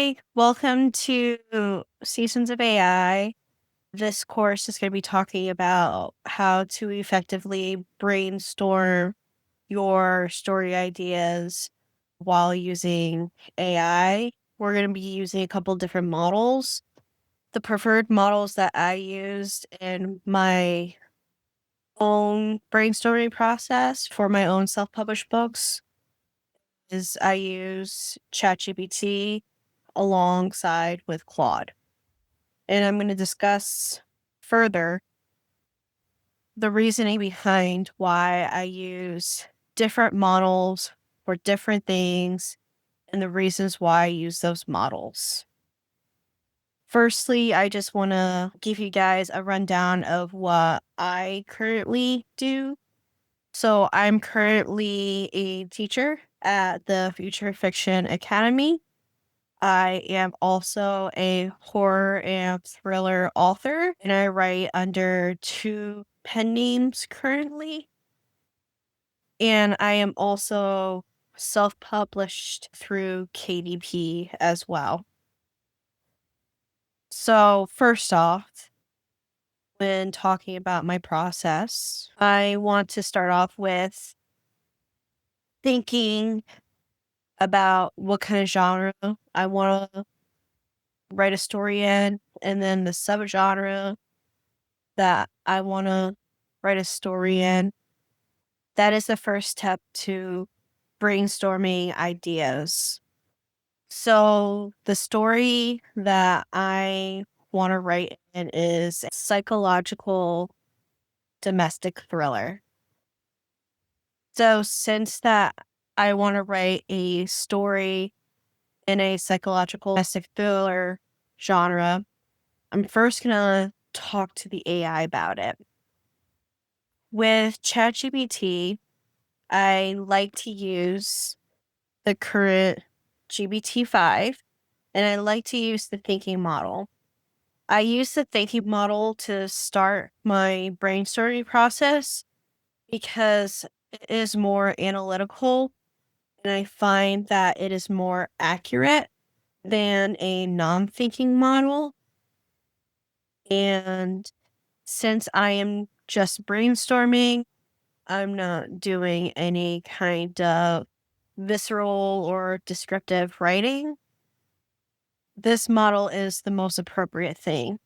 Hi, welcome to Seasons of AI. This course is going to be talking about how to effectively brainstorm your story ideas while using AI. We're going to be using a couple different models. The preferred models that I used in my own brainstorming process for my own self-published books is I use ChatGPT alongside with Claude. And I'm going to discuss further the reasoning behind why I use different models for different things and the reasons why I use those models. Firstly, I just want to give you guys a rundown of what I currently do. So, I'm currently a teacher at the Future Fiction Academy. I am also a horror and thriller author, and I write under two pen names currently. And I am also self published through KDP as well. So, first off, when talking about my process, I want to start off with thinking about what kind of genre I want to write a story in, and then the subgenre that I want to write a story in. That is the first step to brainstorming ideas. So, the story that I want to write in is a psychological domestic thriller. So, since that I want to write a story in a psychological domestic thriller genre, I'm first going to talk to the AI about it. With ChatGPT, I like to use the current GPT-5, and I like to use the thinking model. I use the thinking model to start my brainstorming process because it is more analytical, and I find that it is more accurate than a non-thinking model. And since I am just brainstorming, I'm not doing any kind of visceral or descriptive writing. This model is the most appropriate thing.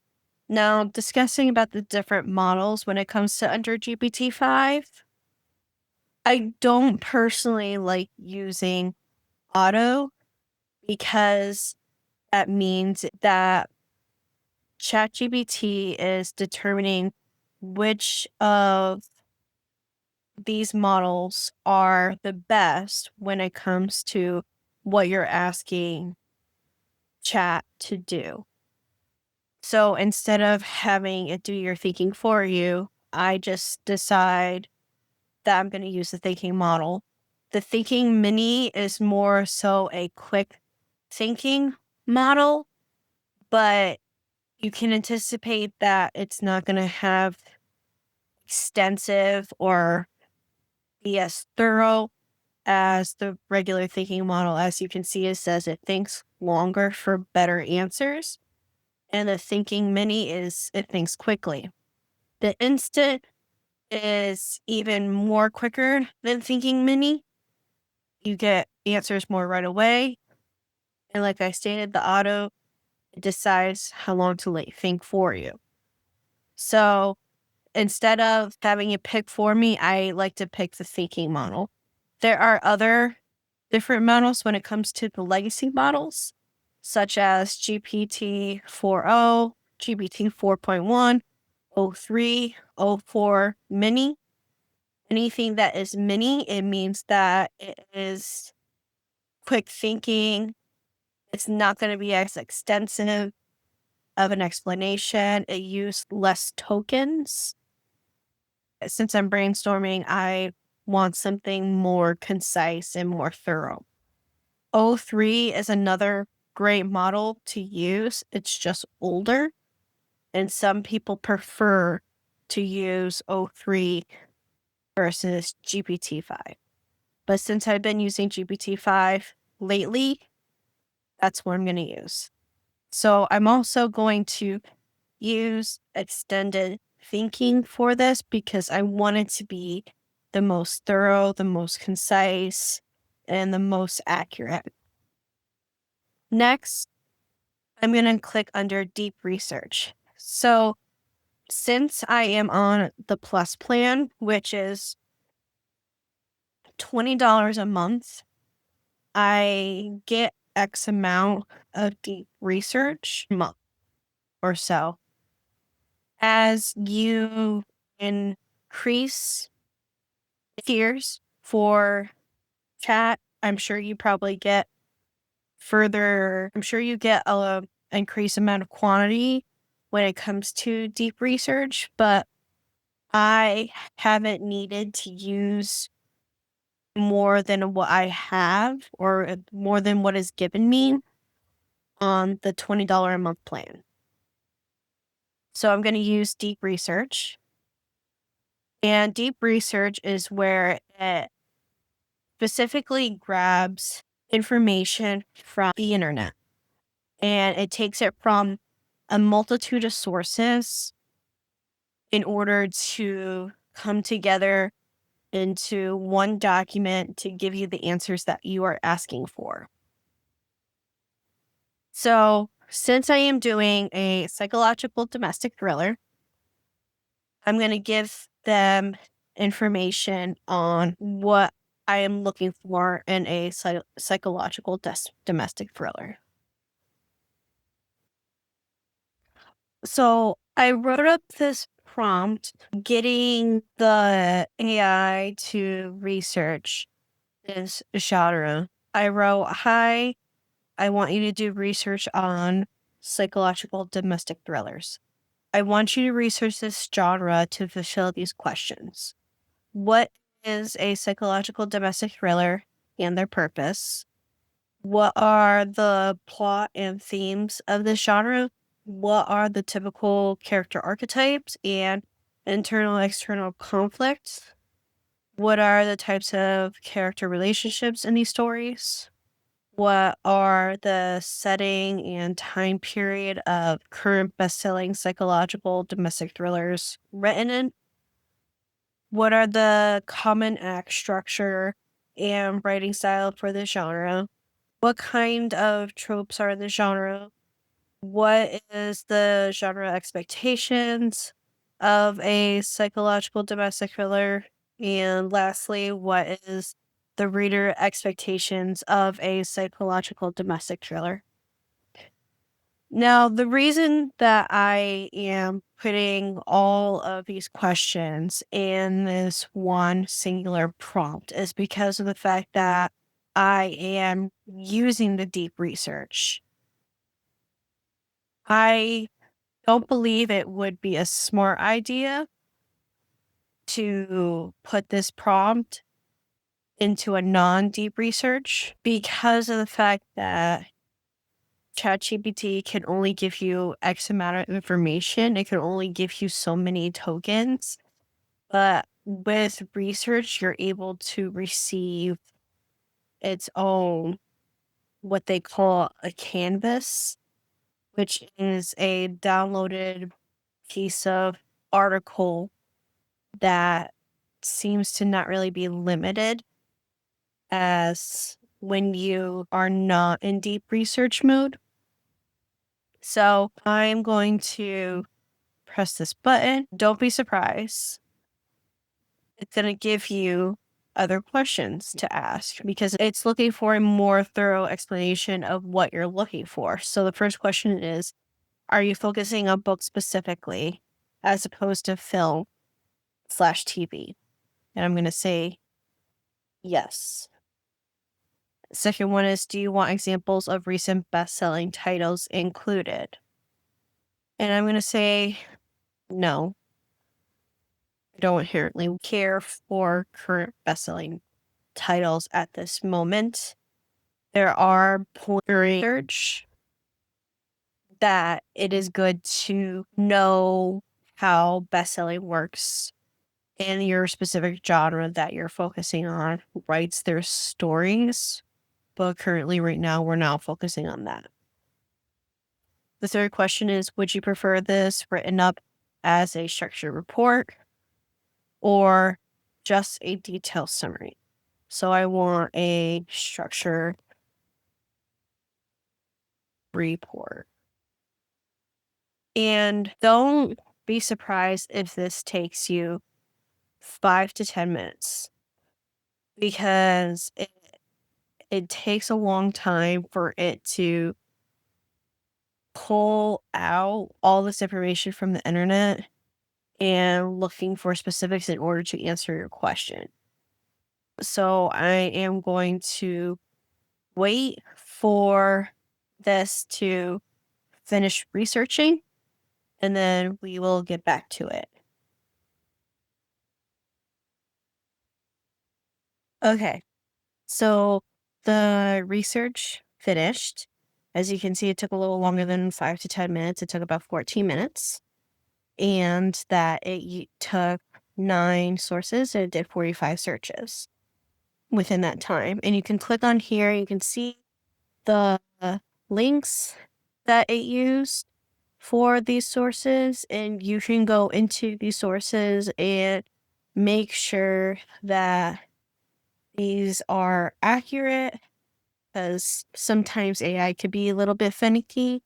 Now, discussing about the different models when it comes to under GPT-5, I don't personally like using auto because that means that ChatGPT is determining which of these models are the best when it comes to what you're asking chat to do. So instead of having it do your thinking for you, I just decide that I'm going to use the thinking model. The thinking mini is more so a quick thinking model, but you can anticipate that it's not going to have extensive or be as thorough as the regular thinking model. As you can see, it says it thinks longer for better answers. And the thinking mini it thinks quickly. The instant is even more quicker than thinking mini. You get answers more right away. And like I stated, the auto it decides how long to let you think for you. So instead of having it pick for me, I like to pick the thinking model. There are other different models when it comes to the legacy models, such as GPT 4.0, GPT 4.1, O3, O4 mini. Anything that is mini, it means that it is quick thinking. It's not going to be as extensive of an explanation. It used less tokens. Since I'm brainstorming, I want something more concise and more thorough. O3 is another great model to use. It's just older, and some people prefer to use O3 versus GPT-5. But since I've been using GPT-5 lately, That's what I'm going to use. So I'm also going to use extended thinking for this because I want it to be the most thorough, the most concise, and the most accurate. Next, I'm going to click under deep research. So since I am on the plus plan, which is $20 a month, I get X amount of deep research a month or so. As you increase tiers for chat, I'm sure you probably get a increased amount of quantity when it comes to deep research, but I haven't needed to use more than what I have or more than what is given me on the $20 a month plan. So I'm going to use deep research. And deep research is where it specifically grabs information from the internet and it takes it from a multitude of sources in order to come together into one document to give you the answers that you are asking for. So, since I am doing a psychological domestic thriller, I'm going to give them information on what I am looking for in a psychological domestic thriller. So I wrote up this prompt, getting the AI to research this genre. I wrote, "Hi, I want you to do research on psychological domestic thrillers. I want you to research this genre to fulfill these questions. What is a psychological domestic thriller and their purpose? What are the plot and themes of this genre? What are the typical character archetypes and internal external conflicts? What are the types of character relationships in these stories? What are the setting and time period of current best-selling psychological domestic thrillers written in? What are the common act structure and writing style for this genre? What kind of tropes are in the genre? What is the genre expectations of a psychological domestic thriller? And lastly, what is the reader expectations of a psychological domestic thriller?" Now, the reason that I am putting all of these questions in this one singular prompt is because of the fact that I am using the deep research. I don't believe it would be a smart idea to put this prompt into a non-deep research because of the fact that ChatGPT can only give you X amount of information. It can only give you so many tokens. But with research, you're able to receive its own, what they call a canvas, which is a downloaded piece of article that seems to not really be limited as when you are not in deep research mode. So I'm going to press this button. Don't be surprised. It's going to give you other questions to ask because it's looking for a more thorough explanation of what you're looking for. So the first question is, are you focusing on books specifically as opposed to film/TV? And I'm going to say yes. Second one is, do you want examples of recent best-selling titles included? And I'm going to say no. I don't inherently care for current best-selling titles at this moment. There are points in research that it is good to know how best-selling works in your specific genre that you're focusing on, writes their stories. but currently, right now, we're not focusing on that. The third question is, would you prefer this written up as a structured report or just a detailed summary? So I want a structured report. And don't be surprised if this takes you 5 to 10 minutes because it takes a long time for it to pull out all this information from the internet and looking for specifics in order to answer your question. So I am going to wait for this to finish researching and then we will get back to it. Okay, so the research finished. As you can see, it took a little longer than 5 to 10 minutes. It took about 14 minutes. And that took 9 sources and it did 45 searches within that time. And you can click on here, you can see the links that it used for these sources, and you can go into these sources and make sure that these are accurate because sometimes AI could be a little bit finicky.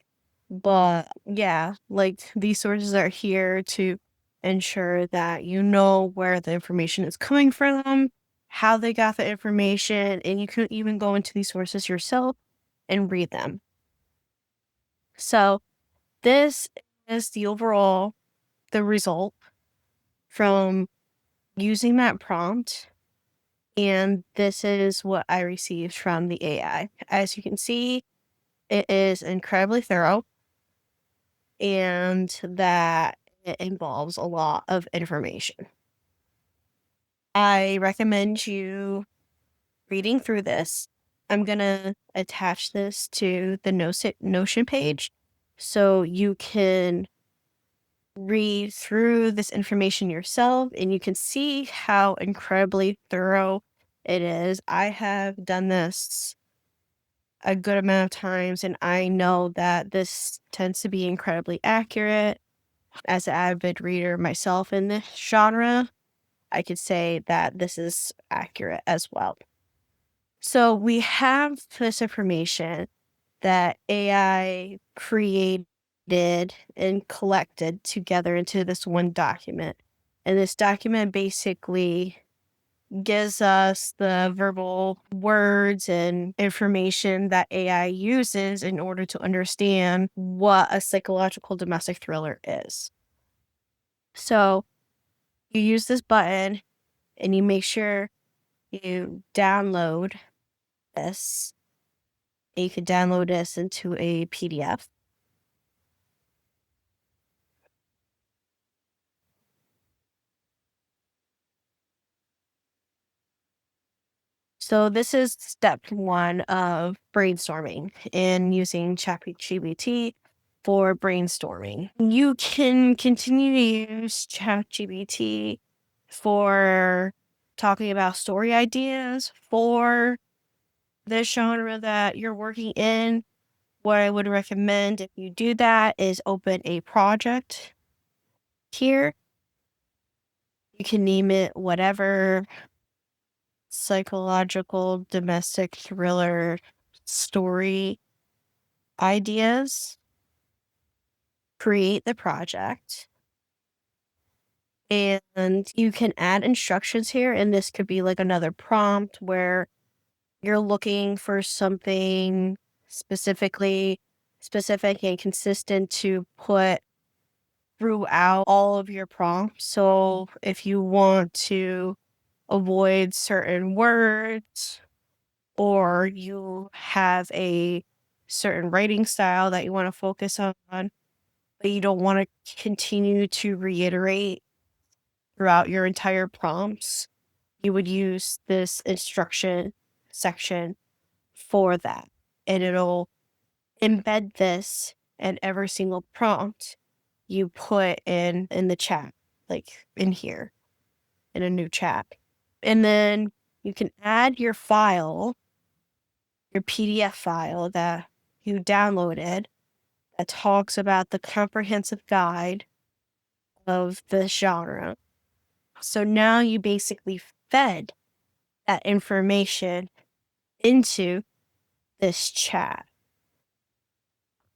But yeah, like these sources are here to ensure that you know where the information is coming from, how they got the information, and you can even go into these sources yourself and read them. So this is the result from using that prompt. And this is what I received from the AI. As you can see, it is incredibly thorough and that it involves a lot of information. I recommend you reading through this. I'm going to attach this to the Notion page so you can read through this information yourself and you can see how incredibly thorough it is. I have done this a good amount of times and I know that this tends to be incredibly accurate. As an avid reader myself in this genre, I could say that this is accurate as well. So we have this information that AI created and collected together into this one document. And this document basically gives us the verbal words and information that AI uses in order to understand what a psychological domestic thriller is. So you use this button and you make sure you download this. You can download this into a PDF. So this is step one of brainstorming and using ChatGPT for brainstorming. You can continue to use ChatGPT for talking about story ideas for the genre that you're working in. What I would recommend if you do that is open a project here. You can name it whatever, psychological domestic thriller story ideas. Create the project. And you can add instructions here. And this could be like another prompt where you're looking for something specific and consistent to put throughout all of your prompts. So if you want to avoid certain words or you have a certain writing style that you want to focus on, but you don't want to continue to reiterate throughout your entire prompts, you would use this instruction section for that. And it'll embed this in every single prompt you put in the chat, like in here, in a new chat. And then you can add your file your PDF file that you downloaded that talks about the comprehensive guide of the genre. So now you basically fed that information into this chat.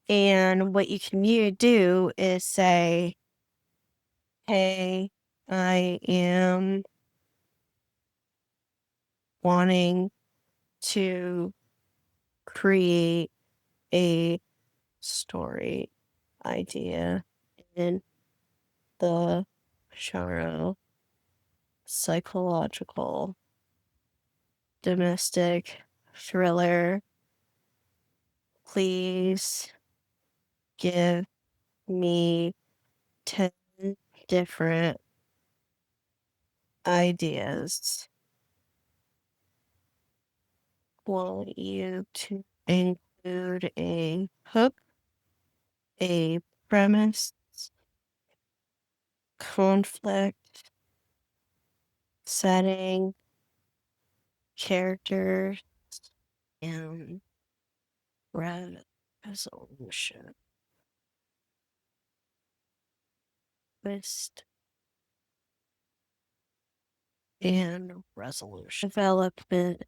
And what you can do is say, hey, I am wanting to create a story idea in the genre psychological domestic thriller. Please give me 10 different ideas. Want you to include a hook, a premise, conflict, setting, characters, and resolution. Twist and resolution. Development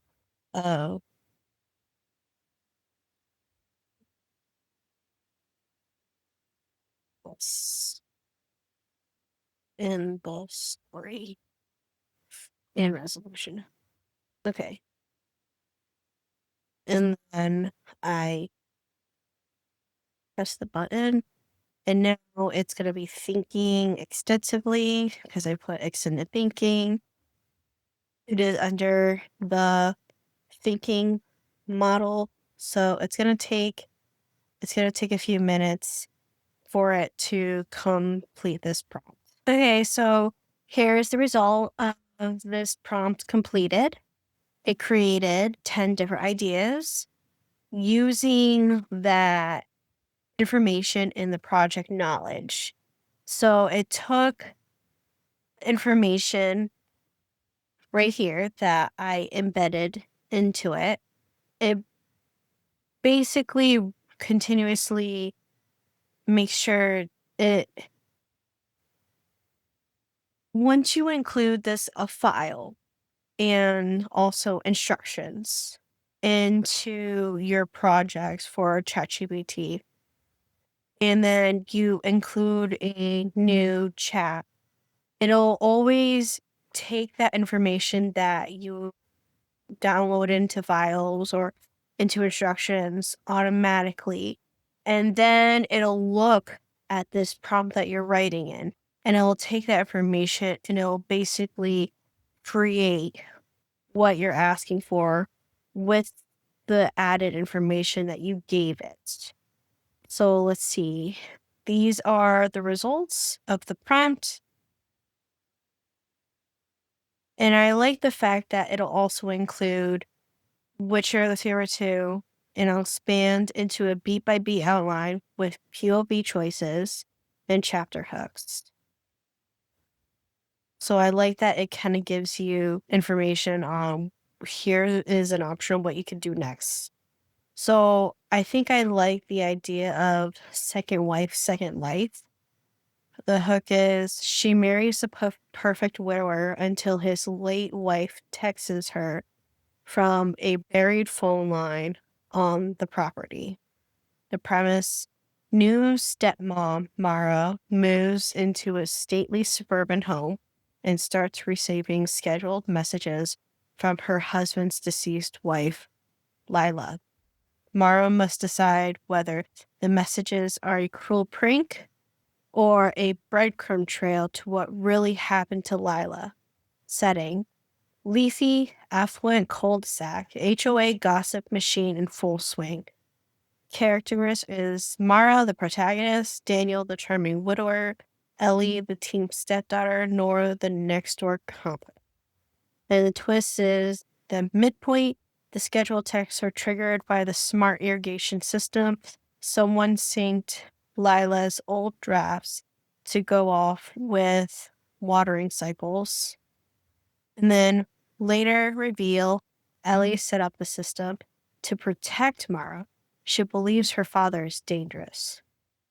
of this in the story and resolution. Okay. And then I press the button, and now it's going to be thinking extensively because I put extended thinking. It is under the thinking model, so it's going to take a few minutes for it to complete this prompt. Okay, so here's the result of this prompt completed. It created 10 different ideas using that information in the project knowledge. So it took information right here that I embedded into it. It basically continuously makes sure it, once you include this a file and also instructions into your projects for ChatGPT, and then you include a new chat, it'll always take that information that you download into files or into instructions automatically, and then it'll look at this prompt that you're writing in, and it'll take that information and it'll basically create what you're asking for with the added information that you gave it. So let's see. These are the results of the prompt. And I like the fact that it'll also include which are the favorite two, and I'll expand into a beat by beat outline with POV choices and chapter hooks. So I like that it kind of gives you information on here is an option of what you can do next. So I think I like the idea of second wife, second life. The hook is she marries a perfect widower until his late wife texts her from a buried phone line on the property. The premise: new stepmom Mara moves into a stately suburban home and starts receiving scheduled messages from her husband's deceased wife, Lila. Mara must decide whether the messages are a cruel prank or a breadcrumb trail to what really happened to Lila. Setting: leafy, affluent cul-de-sac, HOA gossip machine in full swing. Characters is Mara, the protagonist, Daniel, the charming widower, Ellie, the teen stepdaughter, Nora, the next-door comp. And the twist is the midpoint. The scheduled texts are triggered by the smart irrigation system. Someone synced Lila's old drafts to go off with watering cycles. And then later reveal Ellie set up the system. to protect Mara. She believes her father is dangerous.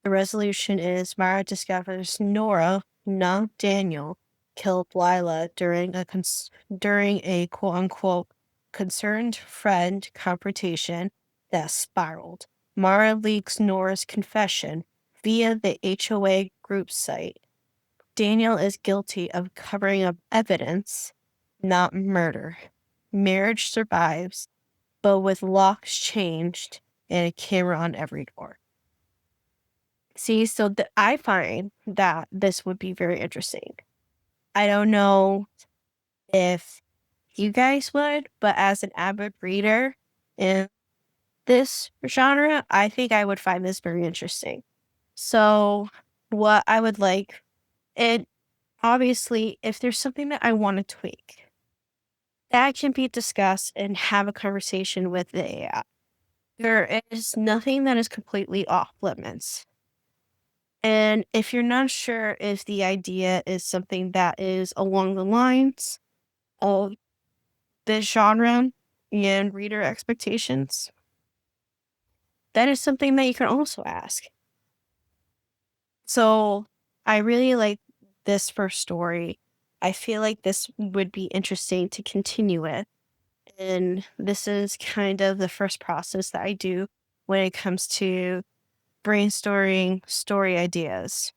The resolution is Mara discovers Nora, not Daniel, killed Lila during a quote unquote concerned friend confrontation that spiraled. Mara leaks Nora's confession via the HOA group site. Daniel is guilty of covering up evidence, not murder. Marriage survives, but with locks changed and a camera on every door. See, so I find that this would be very interesting. I don't know if you guys would, but as an avid reader in this genre, I think I would find this very interesting. So, what I would like, and obviously, if there's something that I want to tweak, that can be discussed and have a conversation with the AI. There is nothing that is completely off limits. And if you're not sure if the idea is something that is along the lines of this genre and reader expectations, that is something that you can also ask. So I really like this first story. I feel like this would be interesting to continue with. And this is kind of the first process that I do when it comes to brainstorming story ideas.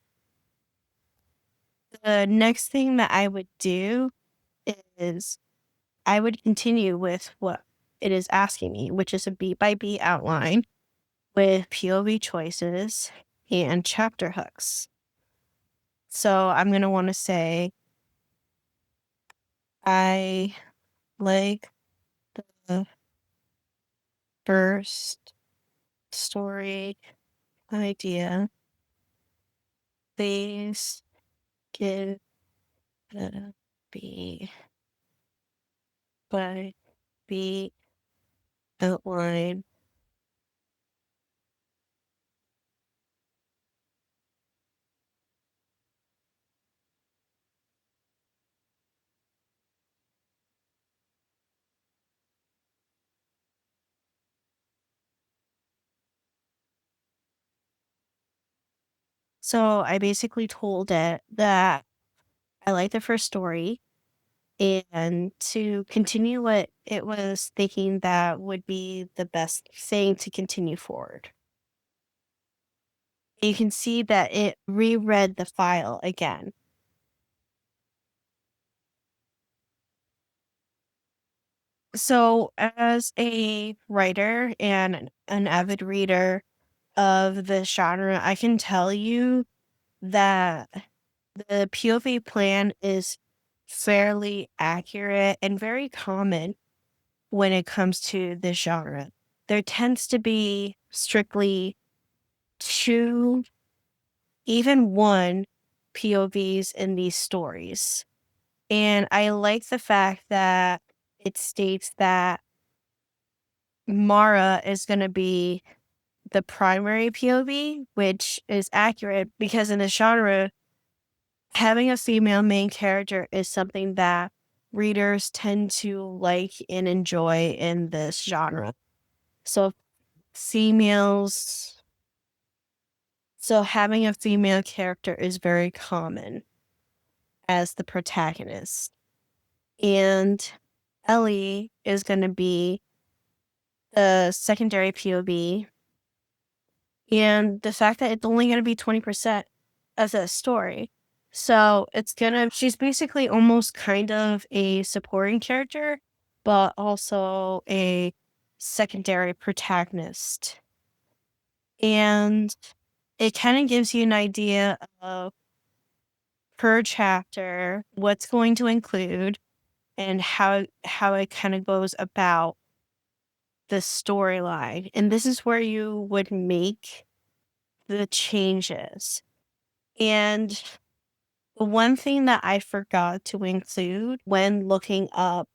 The next thing that I would do is I would continue with what it is asking me, which is a beat by beat outline with POV choices and chapter hooks. So I'm going to want to say, I like the first story idea. Please give the beat by beat outline. So I basically told it that I like the first story and to continue what it was thinking that would be the best thing to continue forward. You can see that it reread the file again. So, as a writer and an avid reader of the genre, I can tell you that the POV plan is fairly accurate and very common when it comes to this genre. There tends to be strictly two, even one POVs in these stories. And I like the fact that it states that Mara is going to be the primary POV, which is accurate because in the genre, having a female main character is something that readers tend to like and enjoy in this genre. So females, so having a female character is very common as the protagonist. And Ellie is going to be the secondary POV. And the fact that it's only going to be 20% of the story. So she's basically almost kind of a supporting character, but also a secondary protagonist. And it kind of gives you an idea of per chapter what's going to include and how it kind of goes about the storyline. And this is where you would make the changes. And the one thing that I forgot to include when looking up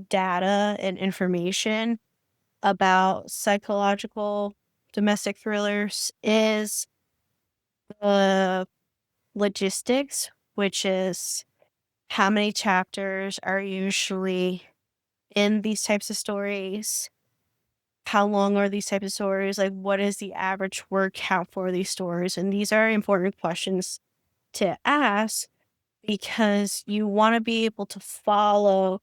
data and information about psychological domestic thrillers is the logistics, which is how many chapters are usually in these types of stories, how long are these types of stories? Like, what is the average word count for these stories? And these are important questions to ask because you want to be able to follow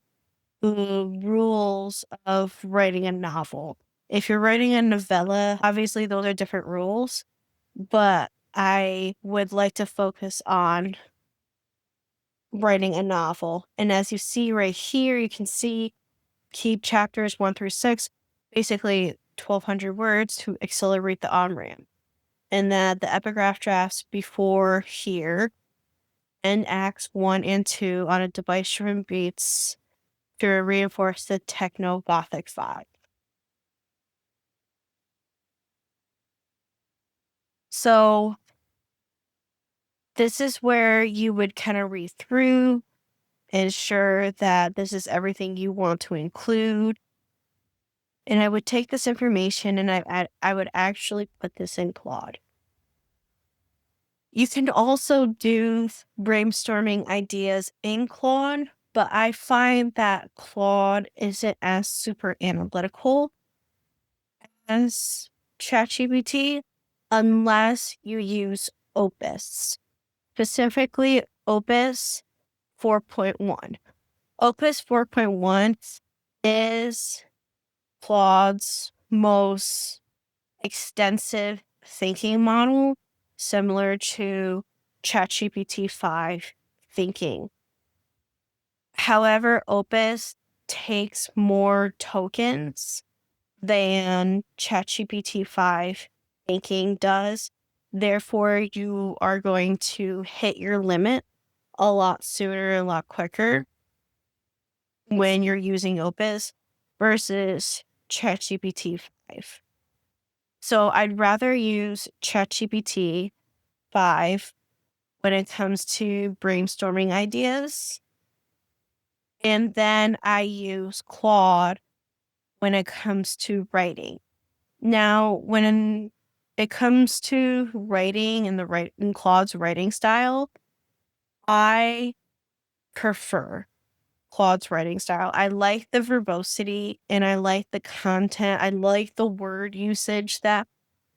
the rules of writing a novel. If you're writing a novella, obviously those are different rules, but I would like to focus on writing a novel. And as you see right here, you can see keep chapters 1 through 6, basically 1,200 words to accelerate the on ramp. And then the epigraph drafts before here and acts 1 and 2 on a device driven beats to reinforce the techno gothic vibe. So this is where you would kind of read through, ensure that this is everything you want to include. And I would take this information and I would actually put this in Claude. You can also do brainstorming ideas in Claude, but I find that Claude isn't as super analytical as ChatGPT unless you use Opus, specifically Opus 4.1. Opus 4.1 is Claude's most extensive thinking model, similar to ChatGPT 5 thinking. However, Opus takes more tokens than ChatGPT 5 thinking does. Therefore, you are going to hit your limit a lot sooner, a lot quicker when you're using Opus versus ChatGPT 5. So I'd rather use ChatGPT 5 when it comes to brainstorming ideas. And then I use Claude when it comes to writing. Now, when it comes to writing and in Claude's writing style, I prefer Claude's writing style. I like the verbosity and I like the content. I like the word usage that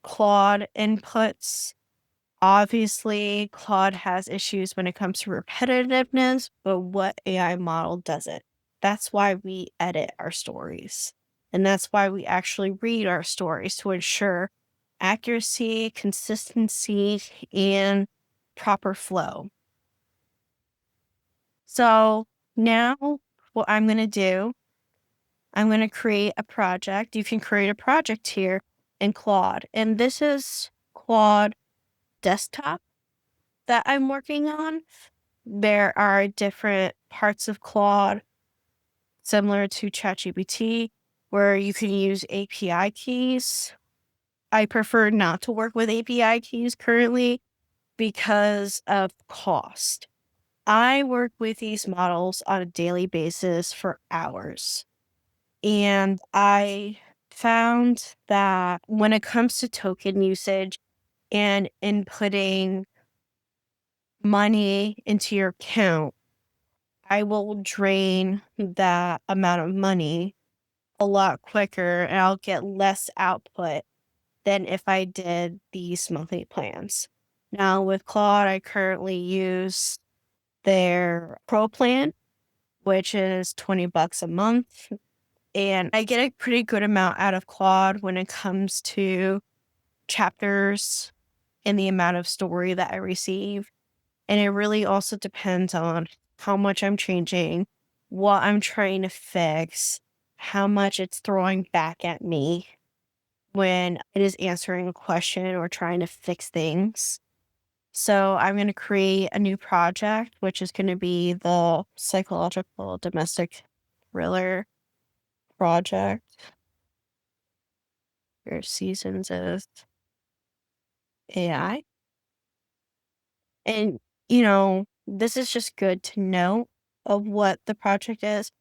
Claude inputs. Obviously, Claude has issues when it comes to repetitiveness, but what AI model doesn't? That's why we edit our stories. And that's why we actually read our stories to ensure accuracy, consistency, and proper flow. So now what I'm going to do, I'm going to create a project. You can create a project here in Claude. And this is Claude Desktop that I'm working on. There are different parts of Claude similar to ChatGPT where you can use API keys. I prefer not to work with API keys currently because of cost. I work with these models on a daily basis for hours. And I found that when it comes to token usage and inputting money into your account, I will drain that amount of money a lot quicker and I'll get less output than if I did these monthly plans. Now with Claude, I currently use their Pro plan, which is $20 a month. And I get a pretty good amount out of Claude when it comes to chapters and the amount of story that I receive. And it really also depends on how much I'm changing, what I'm trying to fix, how much it's throwing back at me when it is answering a question or trying to fix things. So I'm going to create a new project, which is going to be the psychological domestic thriller project. Your seasons of AI. And, this is just good to know of what the project is.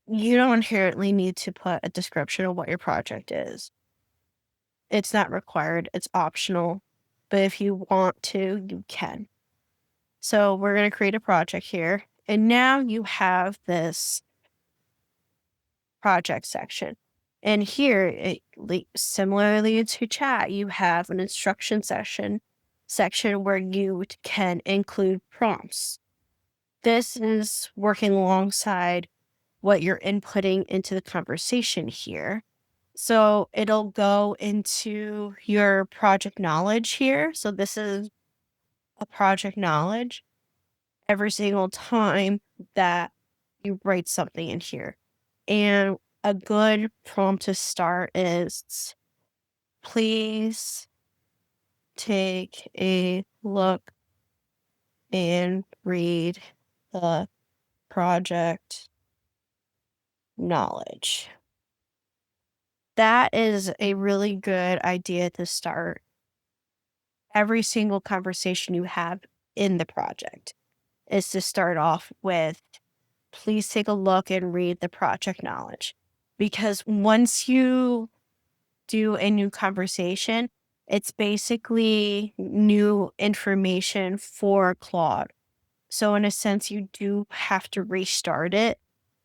You don't inherently need to put a description of what your project is. It's not required, it's optional. But if you want to, you can. So we're going to create a project here. And now you have this project section. And here, similarly to chat, you have an instruction section where you can include prompts. This is working alongside what you're inputting into the conversation here. So it'll go into your project knowledge here. So this is a project knowledge every single time that you write something in here. And a good prompt to start is, please take a look and read the project knowledge. That is a really good idea to start every single conversation you have in the project, is to start off with, please take a look and read the project knowledge. Because once you do a new conversation, it's basically new information for Claude. So in a sense, you do have to restart it.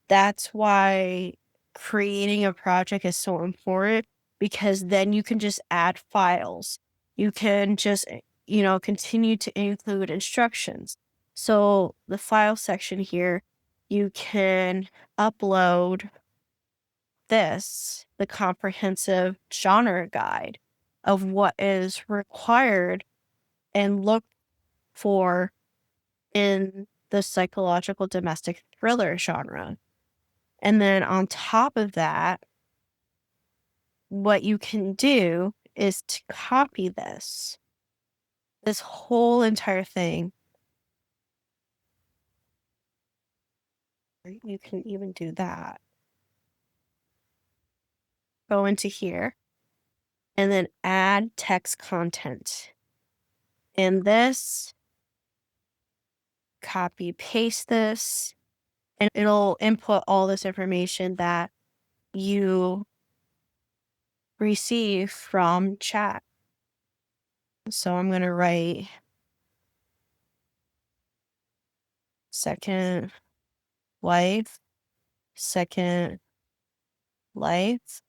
That's why creating a project is so important, because then you can just add files. You can just, continue to include instructions. So the file section here, you can upload the comprehensive genre guide of what is required and looked for in the psychological domestic thriller genre. And then on top of that, what you can do is to copy this whole entire thing. You can even do that. Go into here and then add text content. And this, copy paste this, and it'll input all this information that you receive from chat. So I'm going to write second life, second life.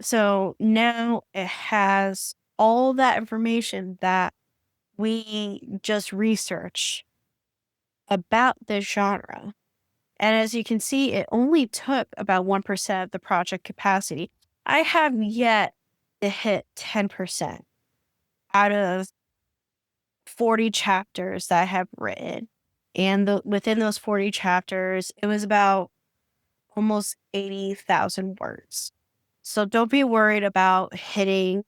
So now it has all that information that we just researched about this genre. And as you can see, it only took about 1% of the project capacity. I have yet to hit 10% out of 40 chapters that I have written. And within those 40 chapters, it was about almost 80,000 words. So don't be worried about hitting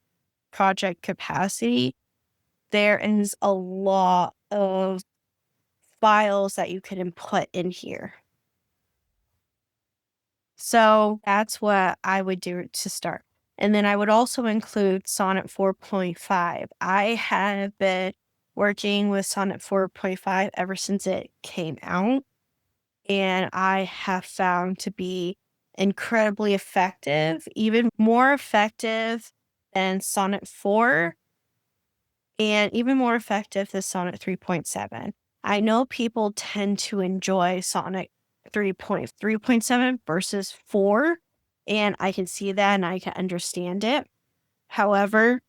project capacity. There is a lot of files that you can input in here. So that's what I would do to start. And then I would also include Sonnet 4.5. I have been working with Sonnet 4.5 ever since it came out, and I have found to be incredibly effective, even more effective than Sonnet 4, and even more effective than Sonnet 3.7. I know people tend to enjoy Sonnet 3.7 versus 4, and I can see that and I can understand it. However,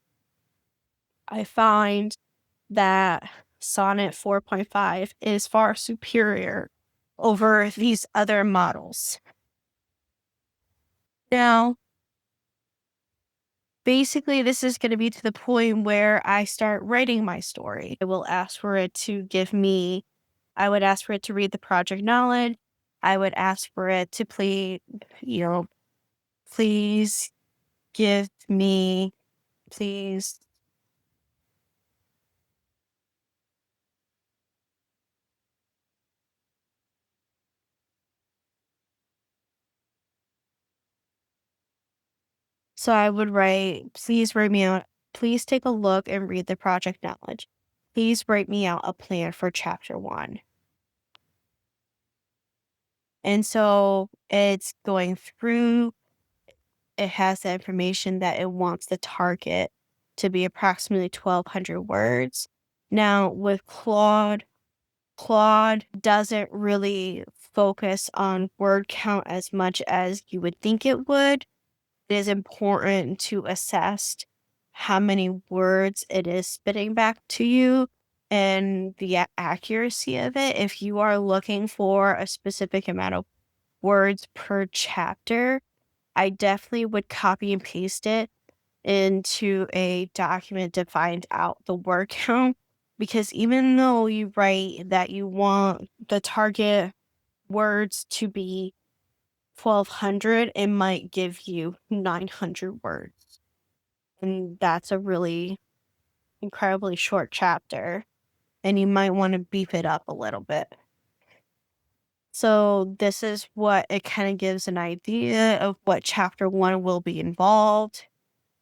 I find that Sonnet 4.5 is far superior over these other models. Now, basically, this is going to be to the point where I start writing my story. I will ask for it to I would ask for it to read the project knowledge. I would ask for it to please give me, please. So I would write, please write me out, please take a look and read the project knowledge. Please write me out a plan for chapter 1. And so it's going through, it has the information that it wants the target to be approximately 1,200 words. Now, with Claude doesn't really focus on word count as much as you would think it would. It is important to assess how many words it is spitting back to you and the accuracy of it. If you are looking for a specific amount of words per chapter, I definitely would copy and paste it into a document to find out the word count. Because even though you write that you want the target words to be 1,200, it might give you 900 words. And that's a really incredibly short chapter. And you might want to beef it up a little bit. So, this is what it kind of gives an idea of what chapter one will be involved.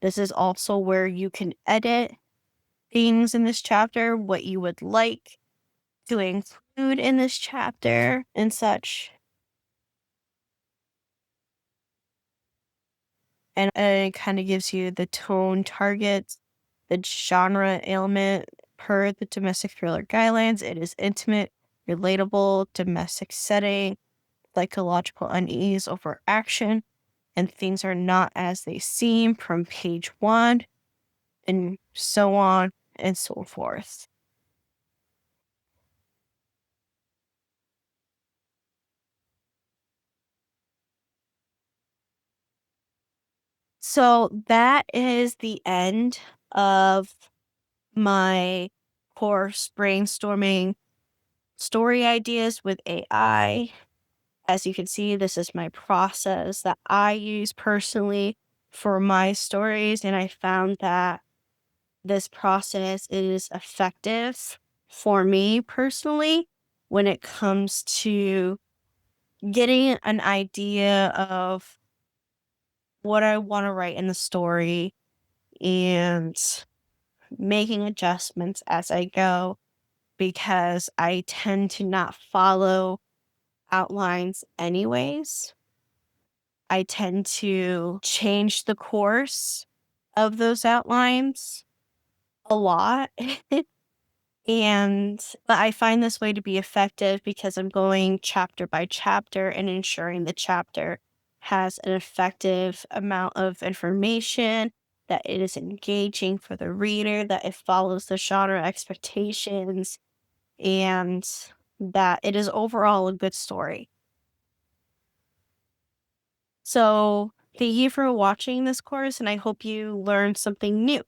This is also where you can edit things in this chapter, what you would like to include in this chapter and such. And it kind of gives you the tone targets, the genre element per the domestic thriller guidelines. It is intimate, relatable, domestic setting, psychological unease over action, and things are not as they seem from page one, and so on and so forth. So that is the end of my course brainstorming story ideas with AI. As you can see, this is my process that I use personally for my stories, and I found that this process is effective for me personally when it comes to getting an idea of what I want to write in the story and making adjustments as I go because I tend to not follow outlines anyways. I tend to change the course of those outlines a lot. But I find this way to be effective because I'm going chapter by chapter and ensuring the chapter has an effective amount of information, that it is engaging for the reader, that it follows the genre expectations, and that it is overall a good story. So, thank you for watching this course, and I hope you learned something new.